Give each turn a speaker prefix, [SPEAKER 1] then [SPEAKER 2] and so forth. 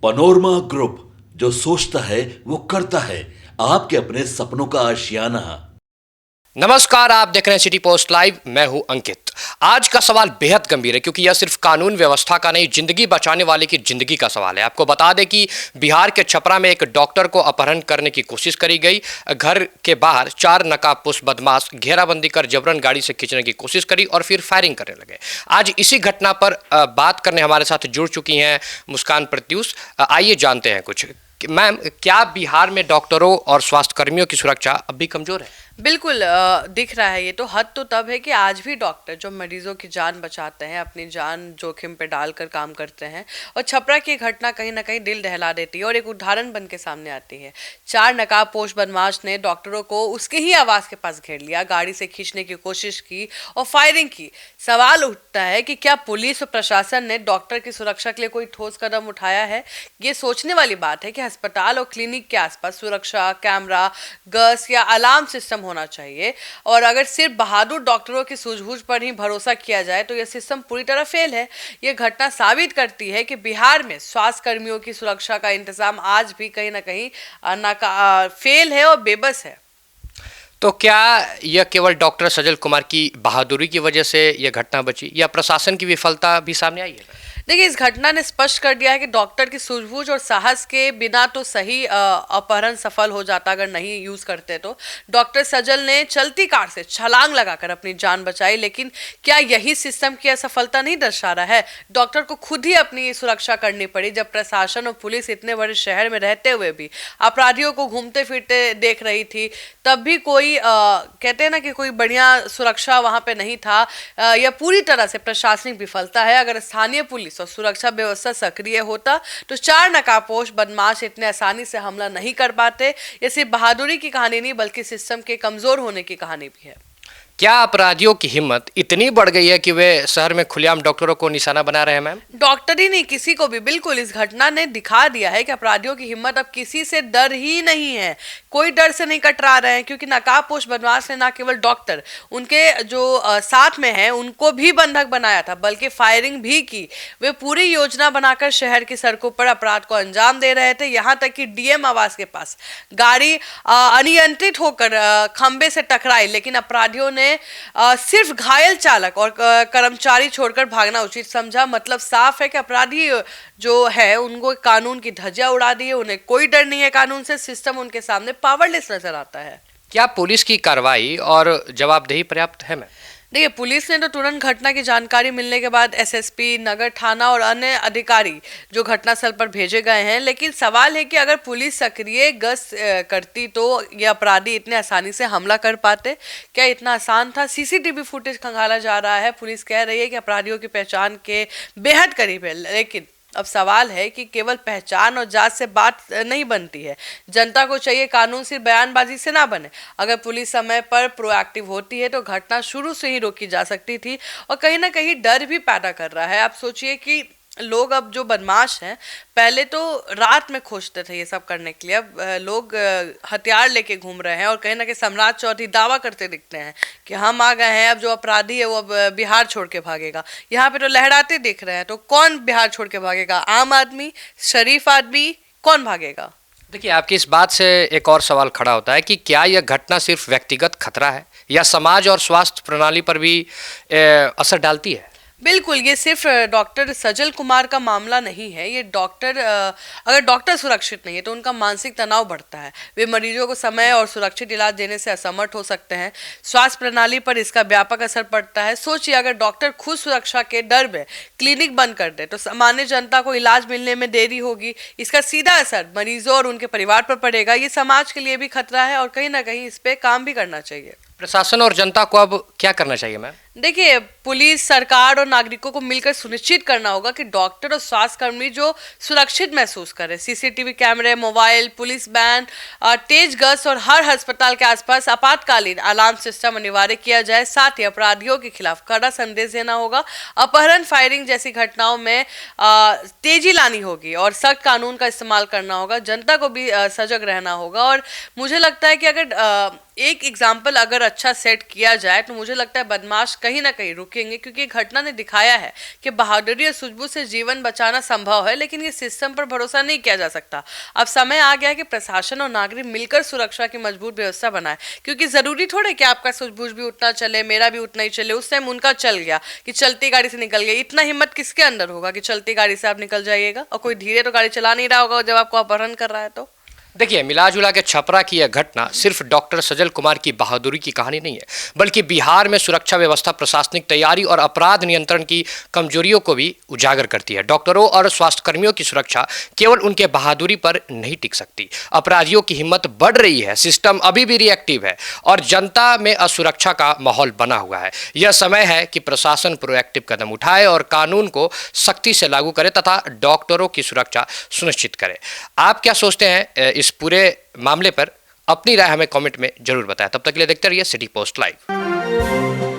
[SPEAKER 1] Panorama group, जो सोचता है वो करता है। आपके अपने सपनों का आशियाना।
[SPEAKER 2] नमस्कार, आप देख रहे हैं सिटी पोस्ट लाइव। मैं हूं अंकित। आज का सवाल बेहद गंभीर है क्योंकि यह सिर्फ कानून व्यवस्था का नहीं, जिंदगी बचाने वाले की जिंदगी का सवाल है। आपको बता दें कि बिहार के छपरा में एक डॉक्टर को अपहरण करने की कोशिश करी गई। घर के बाहर 4 नकाबपोश बदमाश घेराबंदी कर जबरन गाड़ी से खींचने की कोशिश करी और फिर फायरिंग करने लगे। आज इसी घटना पर बात करने हमारे साथ जुड़ चुकी हैं मुस्कान प्रत्यूष। आइए जानते हैं कुछ। मैम, क्या बिहार में डॉक्टरों और स्वास्थ्यकर्मियों की सुरक्षा अब भी कमजोर है?
[SPEAKER 3] बिल्कुल दिख रहा है। ये तो हद तो तब है कि आज भी डॉक्टर जो मरीजों की जान बचाते हैं, अपनी जान जोखिम पे डालकर काम करते हैं। और छपरा की घटना कहीं ना कहीं दिल दहला देती है और एक उदाहरण बन के सामने आती है। 4 नकाबपोश बदमाश ने डॉक्टरों को उसके ही आवास के पास घेर लिया, गाड़ी से खींचने की कोशिश की और फायरिंग की। सवाल उठता है कि क्या पुलिस और प्रशासन ने डॉक्टर की सुरक्षा के लिए कोई ठोस कदम उठाया है? ये सोचने वाली बात है कि अस्पताल और क्लिनिक के आसपास सुरक्षा कैमरा, गस या अलार्म सिस्टम होना चाहिए। और अगर सिर्फ बहादुर डॉक्टरों की सूझबूझ पर ही भरोसा किया जाए तो यह सिस्टम पूरी तरह फेल है। यह घटना साबित करती है कि बिहार में स्वास्थ्य कर्मियों की सुरक्षा का इंतजाम आज भी कहीं ना कहीं फेल है और बेबस है।
[SPEAKER 2] तो क्या यह केवल डॉक्टर सजल कुमार की बहादुरी की वजह से यह घटना बची या प्रशासन की विफलता भी सामने आई है?
[SPEAKER 3] देखिए, इस घटना ने स्पष्ट कर दिया है कि डॉक्टर की सूझबूझ और साहस के बिना तो सही अपहरण सफल हो जाता अगर नहीं यूज करते तो। डॉक्टर सजल ने चलती कार से छलांग लगाकर अपनी जान बचाई, लेकिन क्या यही सिस्टम की असफलता नहीं दर्शा रहा है? डॉक्टर को खुद ही अपनी सुरक्षा करनी पड़ी जब प्रशासन और पुलिस इतने बड़े शहर में रहते हुए भी अपराधियों को घूमते फिरते देख रही थी। तब भी कोई कहते हैं ना कि कोई बढ़िया सुरक्षा वहां पे नहीं था। यह पूरी तरह से प्रशासनिक विफलता है। अगर स्थानीय पुलिस और सुरक्षा व्यवस्था सक्रिय होता तो 4 नकाबपोश बदमाश इतने आसानी से हमला नहीं कर पाते। ये सिर्फ बहादुरी की कहानी नहीं बल्कि सिस्टम के कमजोर होने की कहानी भी है।
[SPEAKER 2] क्या अपराधियों की हिम्मत इतनी बढ़ गई है कि वे शहर में खुलेआम डॉक्टरों को निशाना बना रहे हैं? मैम,
[SPEAKER 3] डॉक्टर ही नहीं, किसी को भी। बिल्कुल, इस घटना ने दिखा दिया है कि अपराधियों की हिम्मत अब किसी से डर ही नहीं है। कोई डर से नहीं कतरा रहे हैं क्योंकि नकाबपोश बदमाश ने न केवल डॉक्टर, उनके जो साथ में हैं उनको भी बंधक बनाया था बल्कि फायरिंग भी की। वे पूरी योजना बनाकर शहर की सड़कों पर अपराध को अंजाम दे रहे थे। यहाँ तक कि डीएम आवास के पास गाड़ी अनियंत्रित होकर खंबे से टकराई, लेकिन अपराधियों ने सिर्फ घायल चालक और कर्मचारी छोड़कर भागना उचित समझा। मतलब साफ है कि अपराधी जो है उनको कानून की धज्जियां उड़ा दी है। उन्हें कोई डर नहीं है कानून से। सिस्टम उनके सामने पावरलेस नजर आता है।
[SPEAKER 2] क्या पुलिस की कार्रवाई और जवाबदेही पर्याप्त है? मैम,
[SPEAKER 3] देखिए, पुलिस ने तो तुरंत घटना की जानकारी मिलने के बाद एसएसपी, नगर थाना और अन्य अधिकारी जो घटनास्थल पर भेजे गए हैं, लेकिन सवाल है कि अगर पुलिस सक्रिय गश्त करती तो ये अपराधी इतने आसानी से हमला कर पाते? क्या इतना आसान था? सीसीटीवी फुटेज खंगाला जा रहा है। पुलिस कह रही है कि अपराधियों की पहचान के बेहद करीब है, लेकिन अब सवाल है कि केवल पहचान और जांच से बात नहीं बनती है। जनता को चाहिए कानून सिर्फ बयानबाजी से ना बने। अगर पुलिस समय पर प्रोएक्टिव होती है तो घटना शुरू से ही रोकी जा सकती थी। और कहीं ना कहीं डर भी पैदा कर रहा है। आप सोचिए कि लोग, अब जो बदमाश हैं, पहले तो रात में खोजते थे ये सब करने के लिए, अब लोग हथियार लेके घूम रहे हैं और कहीं ना कहीं सम्राट चौधरी दावा करते दिखते हैं कि हम आ गए हैं, अब जो अपराधी है वो अब बिहार छोड़ के भागेगा। यहाँ पे तो लहराते दिख रहे हैं, तो कौन बिहार छोड़ के भागेगा? आम आदमी, शरीफ आदमी, कौन भागेगा?
[SPEAKER 2] देखिए, आपकी इस बात से एक और सवाल खड़ा होता है कि क्या यह घटना सिर्फ व्यक्तिगत खतरा है या समाज और स्वास्थ्य प्रणाली पर भी असर डालती है?
[SPEAKER 3] बिल्कुल, ये सिर्फ डॉक्टर सजल कुमार का मामला नहीं है। ये अगर डॉक्टर सुरक्षित नहीं है तो उनका मानसिक तनाव बढ़ता है। वे मरीजों को समय और सुरक्षित इलाज देने से असमर्थ हो सकते हैं। स्वास्थ्य प्रणाली पर इसका व्यापक असर पड़ता है। सोचिए, अगर डॉक्टर खुद सुरक्षा के डर में क्लिनिक बंद कर दे तो सामान्य जनता को इलाज मिलने में देरी होगी। इसका सीधा असर मरीजों और उनके परिवार पर पड़ेगा। ये समाज के लिए भी खतरा है और कहीं ना कहीं इस पर काम भी करना चाहिए।
[SPEAKER 2] प्रशासन और जनता को अब क्या करना चाहिए? मैम,
[SPEAKER 3] देखिए, पुलिस, सरकार और नागरिकों को मिलकर सुनिश्चित करना होगा कि डॉक्टर और स्वास्थ्य कर्मी जो सुरक्षित महसूस करें। सीसीटीवी कैमरे, मोबाइल, पुलिस वैन, तेज गश्त और हर अस्पताल के आसपास आपातकालीन अलार्म सिस्टम अनिवार्य किया जाए। साथ ही अपराधियों के खिलाफ कड़ा संदेश देना होगा। अपहरण, फायरिंग जैसी घटनाओं में तेजी लानी होगी और सख्त कानून का इस्तेमाल करना होगा। जनता को भी सजग रहना होगा। और मुझे लगता है कि अगर एक एग्जाम्पल अगर अच्छा सेट किया जाए तो मुझे लगता है बदमाश कहीं ना कहीं रुकेंगे, क्योंकि घटना ने दिखाया है कि बहादुरी और सूझबूझ से जीवन बचाना संभव है, लेकिन ये सिस्टम पर भरोसा नहीं किया जा सकता। अब समय आ गया है कि प्रशासन और नागरिक मिलकर सुरक्षा की मजबूत व्यवस्था बनाए, क्योंकि जरूरी थोड़े कि आपका सूझबूझ भी उतना चले, मेरा भी उतना ही चले। उस टाइम उनका चल गया कि चलती गाड़ी से निकल गया, इतना हिम्मत किसके अंदर होगा कि चलती गाड़ी से आप निकल जाइएगा? और कोई धीरे तो गाड़ी चला नहीं रहा होगा जब आपको अपहरण कर रहा है तो।
[SPEAKER 2] देखिए, मिलाजुला के छपरा की यह घटना सिर्फ डॉक्टर सजल कुमार की बहादुरी की कहानी नहीं है, बल्कि बिहार में सुरक्षा व्यवस्था, प्रशासनिक तैयारी और अपराध नियंत्रण की कमजोरियों को भी उजागर करती है। डॉक्टरों और स्वास्थ्यकर्मियों की सुरक्षा केवल उनके बहादुरी पर नहीं टिक सकती। अपराधियों की हिम्मत बढ़ रही है, सिस्टम अभी भी रिएक्टिव है और जनता में असुरक्षा का माहौल बना हुआ है। यह समय है कि प्रशासन प्रोएक्टिव कदम उठाए और कानून को सख्ती से लागू करे तथा डॉक्टरों की सुरक्षा सुनिश्चित करे। आप क्या सोचते हैं इस पूरे मामले पर? अपनी राय हमें कमेंट में जरूर बताएं। तब तक के लिए देखते रहिए सिटी पोस्ट लाइव।